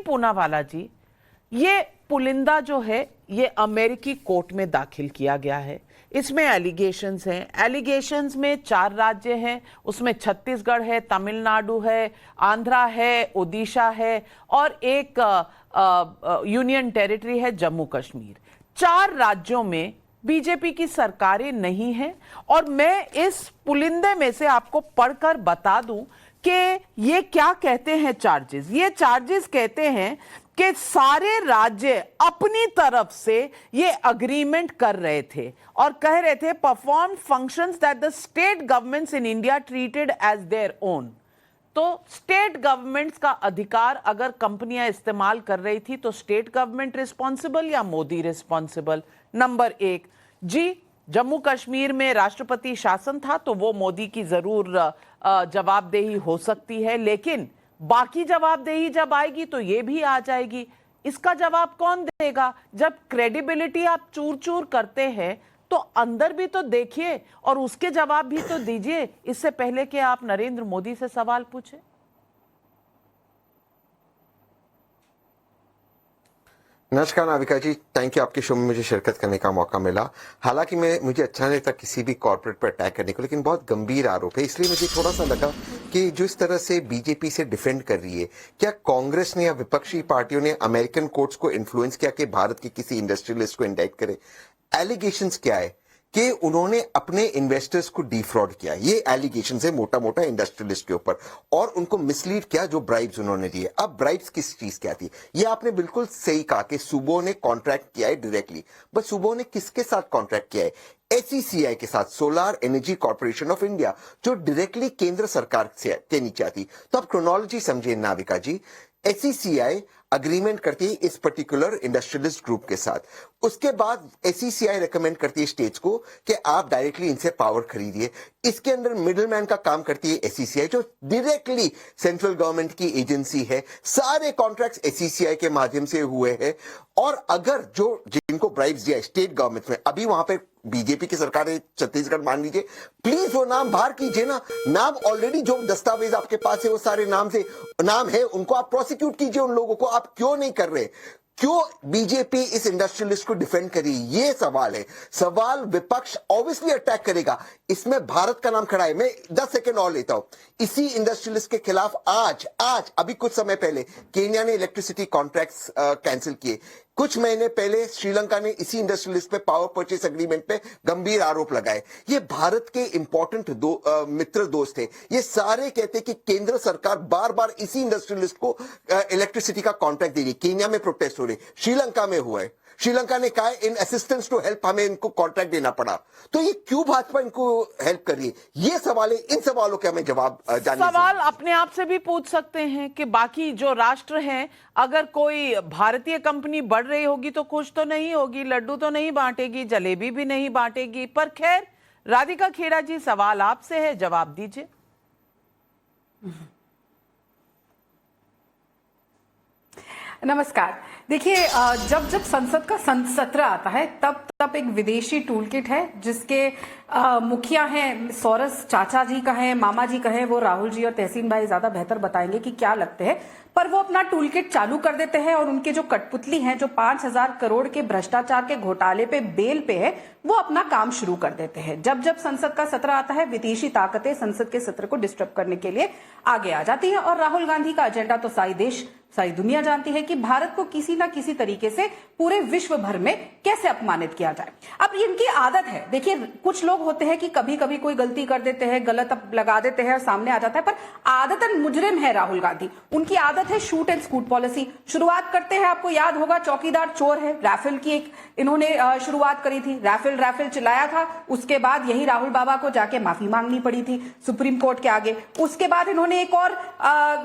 पूनावाला जी, ये पुलिंदा जो है ये अमेरिकी कोर्ट में दाखिल किया गया है। इसमें एलिगेशंस हैं। एलिगेशंस में 4 राज्य हैं, उसमें छत्तीसगढ़ है, तमिलनाडु है, आंध्रा है, ओडिशा है और एक यूनियन टेरिटरी है जम्मू कश्मीर। 4 राज्यों में बीजेपी की सरकारें नहीं हैं। और मैं इस पुलिंदे में से आपको पढ़कर बता दूं कि ये क्या कहते हैं चार्जेस। ये चार्जेस कहते हैं कि सारे राज्य अपनी तरफ से ये अग्रीमेंट कर रहे थे और कह रहे थे perform functions that the state governments in India treated as their own. तो स्टेट गवर्नमेंट्स का अधिकार अगर कंपनियां इस्तेमाल कर रही थी तो स्टेट गवर्नमेंट रिस्पॉन्सिबल या मोदी रिस्पॉन्सिबल? नंबर 1 जी, जम्मू कश्मीर में राष्ट्रपति शासन था तो वो मोदी की जरूर जवाबदेही हो सकती है, लेकिन बाकी जवाबदेही जब आएगी तो ये भी आ जाएगी। इसका जवाब कौन देगा? जब क्रेडिबिलिटी आप चूर चूर करते हैं तो अंदर भी तो देखिए और उसके जवाब भी तो दीजिए, इससे पहले कि आप नरेंद्र मोदी से सवाल पूछें। नमस्कार नाविका जी, थैंक यू, आपके शो में मुझे शिरकत करने का मौका मिला। हालांकि मुझे अच्छा नहीं लगता किसी भी कॉर्पोरेट पर अटैक करने को, लेकिन बहुत गंभीर आरोप है, इसलिए मुझे थोड़ा सा लगा कि जो इस तरह से बीजेपी से डिफेंड कर रही है, क्या कांग्रेस ने या विपक्षी पार्टियों ने अमेरिकन कोर्ट्स को इन्फ्लुएंस किया कि भारत के किसी इंडस्ट्रियलिस्ट को इंडाइट करे? एलिगेशंस क्या है कि उन्होंने अपने इन्वेस्टर्स को डिफ्रॉड किया, ये एलिगेशन है मोटा मोटा इंडस्ट्रियलिस्ट के ऊपर, और उनको मिसलीड किया जो ब्राइब्स उन्होंने दिए। अब ब्राइब्स किस चीज क्या थी? ये आपने बिल्कुल सही कहा कि सूबों ने कॉन्ट्रैक्ट किया है डायरेक्टली, बट सूबों ने किसके साथ कॉन्ट्रैक्ट किया है? एसईसीआई के साथ, solar energy corporation of India, जो डायरेक्टली केंद्र सरकार से के नीचे आती। तो आप क्रोनोलॉजी समझिए नाविका जी, एसईसीआई अग्रीमेंट करती है इस पर्टिकुलर इंडस्ट्रियलिस्ट ग्रुप के साथ, उसके बाद एसईसीआई रेकमेंड करती है स्टेट्स को कि आप डायरेक्टली इनसे पावर खरीदिए। इसके अंदर मिडलमैन का काम करती है एसईसीआई, जो डायरेक्टली सेंट्रल गवर्नमेंट की एजेंसी है। सारे कॉन्ट्रैक्ट्स एसईसीआई के माध्यम से हुए हैं, और अगर जो जिनको ब्राइब्स दिया स्टेट गवर्नमेंट में, अभी वहां पे बीजेपी की सरकार है छत्तीसगढ़, मान लीजिए, प्लीज वो नाम बाहर कीजिए ना। नाम ऑलरेडी जो दस्तावेज आपके पास है वो सारे नाम है, उनको आप प्रोसिक्यूट कीजिए उन लोगों को। आप क्यों नहीं कर रहे? क्यों बीजेपी इस इंडस्ट्रियलिस्ट को डिफेंड करी? ये सवाल है। सवाल विपक्ष ऑब्वियसली अटैक करेगा, इसमें भारत का नाम खड़ा है। मैं 10 सेकंड और लेता हूं। इसी इंडस्ट्रियलिस्ट के खिलाफ आज अभी कुछ समय पहले केन्या ने इलेक्ट्रिसिटी कॉन्ट्रैक्ट्स कैंसिल किए। कुछ महीने पहले श्रीलंका ने इसी इंडस्ट्रियलिस्ट पे पावर परचेस एग्रीमेंट पे गंभीर आरोप लगाए। ये भारत के इंपॉर्टेंट मित्र दोस्त थे। ये सारे कहते कि केंद्र सरकार बार बार इसी इंडस्ट्रियलिस्ट को इलेक्ट्रिसिटी का कॉन्ट्रैक्ट दे रही। केन्या में प्रोटेस्ट हो रही, श्रीलंका में हुआ है। श्रीलंका ने कहा इन असिस्टेंस टू हेल्प हमें इनको कॉन्ट्रैक्ट देना पड़ा। तो ये क्यों भाजपा इनको हेल्प कर रही है? ये सवाल है, इन सवालों के हमें जवाब जानने। सवाल अपने आप से भी पूछ सकते हैं कि बाकी जो राष्ट्र हैं, अगर कोई भारतीय कंपनी बढ़ रही होगी तो खुश तो नहीं होगी, लड्डू तो नहीं बांटेगी, जलेबी भी नहीं बांटेगी। पर खैर, राधिका खेड़ा जी, सवाल आपसे है, जवाब दीजिए। नमस्कार। देखिए, जब संसद का सत्र आता है तब एक विदेशी टूलकिट है जिसके मुखिया हैं, सोरस चाचा जी का है, मामा जी का है, वो राहुल जी और तहसीन भाई ज्यादा बेहतर बताएंगे कि क्या लगते हैं। पर वो अपना टूलकिट चालू कर देते हैं और उनके जो कठपुतली हैं, जो 5,000 करोड़ के भ्रष्टाचार के घोटाले पे बेल पे है, वो अपना काम शुरू कर देते हैं। जब संसद का सत्र आता है, विदेशी ताकतें संसद के सत्र को डिस्टर्ब करने के लिए आगे आ जाती है। और राहुल गांधी का एजेंडा तो सारी दुनिया जानती है कि भारत को किसी ना किसी तरीके से पूरे विश्व भर में कैसे अपमानित किया जाए। अब इनकी आदत है, देखिए, कुछ लोग होते हैं कि कभी कभी कोई गलती कर देते हैं, गलत लगा देते हैं और सामने आ जाता है, पर आदतन मुजरिम है राहुल गांधी। उनकी आदत है शूट एंड स्कूट पॉलिसी। शुरुआत करते हैं, आपको याद होगा, चौकीदार चोर है, राफेल की एक इन्होंने शुरुआत करी थी। राफेल चिल्लाया था, उसके बाद यही राहुल बाबा को जाके माफी मांगनी पड़ी थी सुप्रीम कोर्ट के आगे। उसके बाद इन्होंने एक और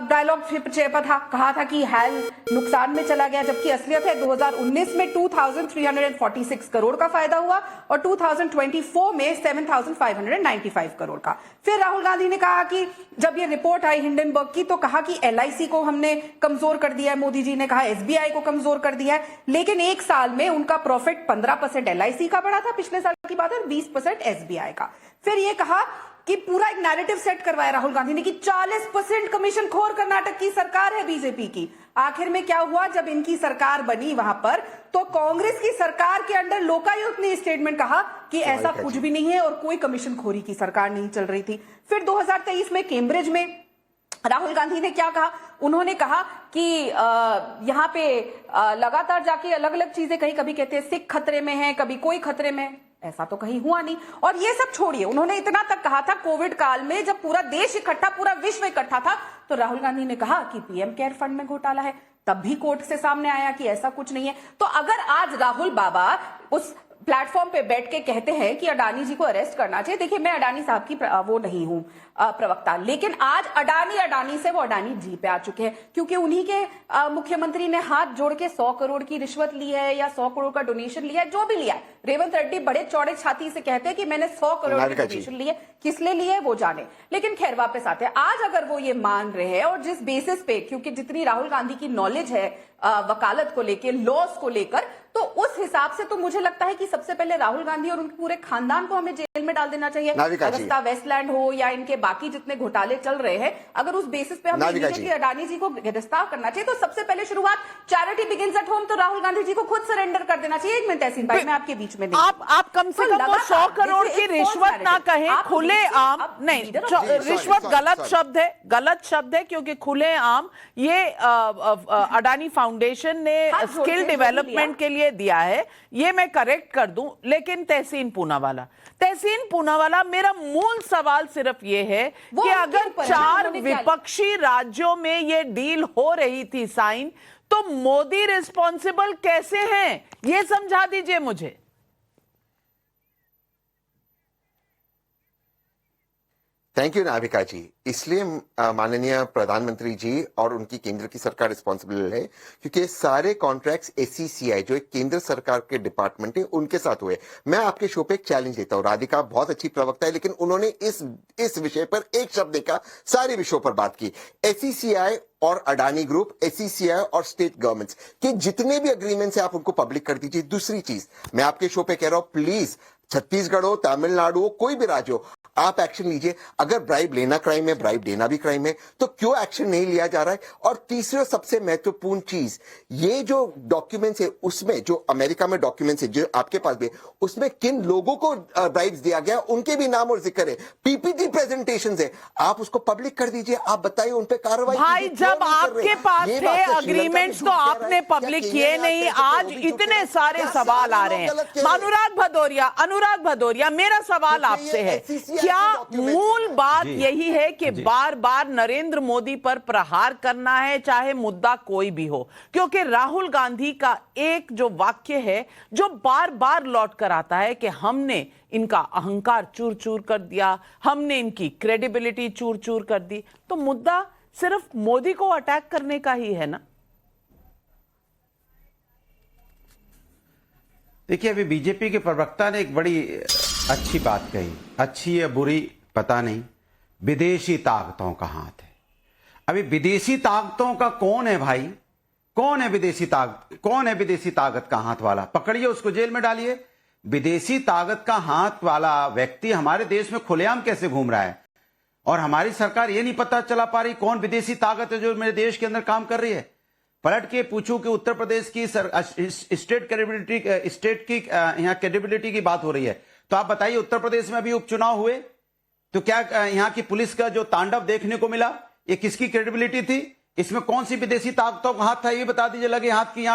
डायलॉग चेपा था, कहा था कि हाल नुकसान में चला गया, जबकि असलियत है 2019 में 2346 करोड़ का फायदा हुआ और 2024 में 7595 करोड़ का। फिर राहुल गांधी ने कहा कि जब ये रिपोर्ट आई हिंडनबर्ग की, तो कहा कि एलआईसी को हमने कमजोर कर दिया है, मोदी जी ने कहा एसबीआई को कमजोर कर दिया है। लेकिन एक साल में उनका प्रॉफिट 15% एलआईसी का बढ़ा था, पिछले साल की बात है, 20% एसबीआई का। फिर ये कहा कि पूरा एक नैरेटिव सेट करवाया राहुल गांधी ने कि 40% कमीशन खोर कर्नाटक की सरकार है बीजेपी की। आखिर में क्या हुआ, जब इनकी सरकार बनी वहां पर, तो कांग्रेस की सरकार के अंडर लोकायुक्त ने स्टेटमेंट कहा कि ऐसा कुछ भी नहीं है और कोई कमीशन खोरी की सरकार नहीं चल रही थी। फिर 2023 में कैम्ब्रिज में राहुल गांधी ने क्या कहा, उन्होंने कहा कि यहां पे लगातार जाके अलग अलग चीजें कहीं, कभी कहते हैं सिख खतरे में है, कभी कोई खतरे में है, ऐसा तो कहीं हुआ नहीं। और ये सब छोड़िए, उन्होंने इतना तक कहा था कोविड काल में जब पूरा देश इकट्ठा, पूरा विश्व इकट्ठा था, तो राहुल गांधी ने कहा कि पीएम केयर फंड में घोटाला है, तब भी कोर्ट से सामने आया कि ऐसा कुछ नहीं है। तो अगर आज राहुल बाबा उस प्लेटफॉर्म पे बैठ के कहते हैं कि अडानी जी को अरेस्ट करना चाहिए, देखिए मैं अडानी साहब की वो नहीं हूं प्रवक्ता, लेकिन आज अडानी से वो अडानी जी पे आ चुके हैं, क्योंकि उन्हीं के मुख्यमंत्री ने हाथ जोड़ के 100 करोड़ की रिश्वत ली है या 100 करोड़ का डोनेशन लिया है, जो भी लिया है। रेवंत रेड्डी बड़े चौड़े छाती से कहते हैं कि मैंने 100 करोड़ की डोनेशन ली है, किस लिए लिए वो जाने। लेकिन खैर वापस आते हैं, आज अगर वो ये मान रहे हैं और जिस बेसिस पे, क्योंकि जितनी राहुल गांधी की नॉलेज है वकालत को लेकर, लॉस को लेकर, तो उस हिसाब से तो मुझे लगता है कि सबसे पहले राहुल गांधी और उनके पूरे खानदान को हमें जेल में डाल देना चाहिए। अगस्ता वेस्टलैंड हो या इनके बाकी जितने घोटाले चल रहे हैं, अगर उस बेसिस पे हमें इमीडिएटली अडानी जी को गिरफ्तार करना चाहिए, तो सबसे पहले शुरुआत चैरिटी बिगिंस एट होम, तो राहुल गांधी जी को खुद सरेंडर कर देना चाहिए। एक मिनट तहसीन भाई, मैं आपके बीच में नहीं, आप कम से कम वो 100 करोड़ की रिश्वत ना कहें, खुले आम नहीं, रिश्वत गलत शब्द है, गलत शब्द है, क्योंकि खुले आम ये अडानी फाउंडेशन ने स्किल डेवलपमेंट के लिए दिया है, ये मैं करेक्ट कर दूं। लेकिन तहसीन पूनावाला, मेरा मूल सवाल सिर्फ ये है कि अगर 4 विपक्षी राज्यों में ये डील हो रही थी साइन, तो मोदी रिस्पॉन्सिबल कैसे हैं, ये समझा दीजिए मुझे। थैंक यू नाविका जी। इसलिए माननीय प्रधानमंत्री जी और उनकी केंद्र की सरकार रिस्पॉन्सिबल है, क्योंकि सारे कॉन्ट्रैक्ट्स एसीसीआई जो एक केंद्र सरकार के डिपार्टमेंट है उनके साथ हुए। मैं आपके शो पे एक चैलेंज देता हूं, राधिका बहुत अच्छी प्रवक्ता है, लेकिन उन्होंने इस विषय पर एक शब्द देखा, सारे विषयों पर बात की। एसीसीआई और अडानी ग्रुप, एसीसीआई और स्टेट गवर्नमेंट्स के जितने भी अग्रीमेंट्स है आप उनको पब्लिक कर दीजिए। दूसरी चीज मैं आपके शो पे कह रहा हूं, प्लीज छत्तीसगढ़ हो, तमिलनाडु हो, कोई भी राज्य हो, आप एक्शन लीजिए। अगर ब्राइब लेना क्राइम है, ब्राइब देना भी क्राइम है, तो क्यों एक्शन नहीं लिया जा रहा है? और तीसरी और सबसे महत्वपूर्ण चीज, ये जो डॉक्यूमेंट्स है उसमें, जो अमेरिका में डॉक्यूमेंट्स है जो आपके पास भी, उसमें किन लोगों को ब्राइब्स दिया गया उनके भी नाम और जिक्र है, पीपीटी प्रेजेंटेशंस है, आप उसको पब्लिक कर दीजिए। आप बताइए उन पे कार्रवाई। भाई जब आपके पास थे अग्रीमेंट्स तो आपने पब्लिक किए नहीं, आज इतने सारे सवाल आ रहे हैं। अनुराग भदौरिया, मेरा सवाल आपसे है, क्या मूल बात यही है कि बार बार नरेंद्र मोदी पर प्रहार करना है, चाहे मुद्दा कोई भी हो? क्योंकि राहुल गांधी का एक जो वाक्य है जो बार बार लौट कर आता है कि हमने इनका अहंकार चूर चूर कर दिया, हमने इनकी क्रेडिबिलिटी चूर चूर कर दी, तो मुद्दा सिर्फ मोदी को अटैक करने का ही है ना? देखिए, अभी बीजेपी के प्रवक्ता ने एक बड़ी अच्छी बात कही, अच्छी या बुरी पता नहीं, विदेशी ताकतों का हाथ है। अभी विदेशी ताकतों का कौन है भाई? कौन है विदेशी ताकत? कौन है विदेशी ताकत का हाथ वाला? पकड़िए, उसको जेल में डालिए। विदेशी ताकत का हाथ वाला व्यक्ति हमारे देश में खुलेआम कैसे घूम रहा है, और हमारी सरकार ये नहीं पता चला पा रही कौन विदेशी ताकत है जो मेरे देश के अंदर काम कर रही है। पलट के पूछूं कि उत्तर प्रदेश की स्टेट की यहाँ क्रेडिबिलिटी की बात हो रही है, तो आप बताइए, उत्तर प्रदेश में अभी उपचुनाव हुए तो क्या यहाँ की पुलिस का जो तांडव देखने को मिला, ये किसकी क्रेडिबिलिटी थी? इसमें कौन सी विदेशी ताकतों का हाथ था, ये बता दीजिए। लगे हाथ की यहाँ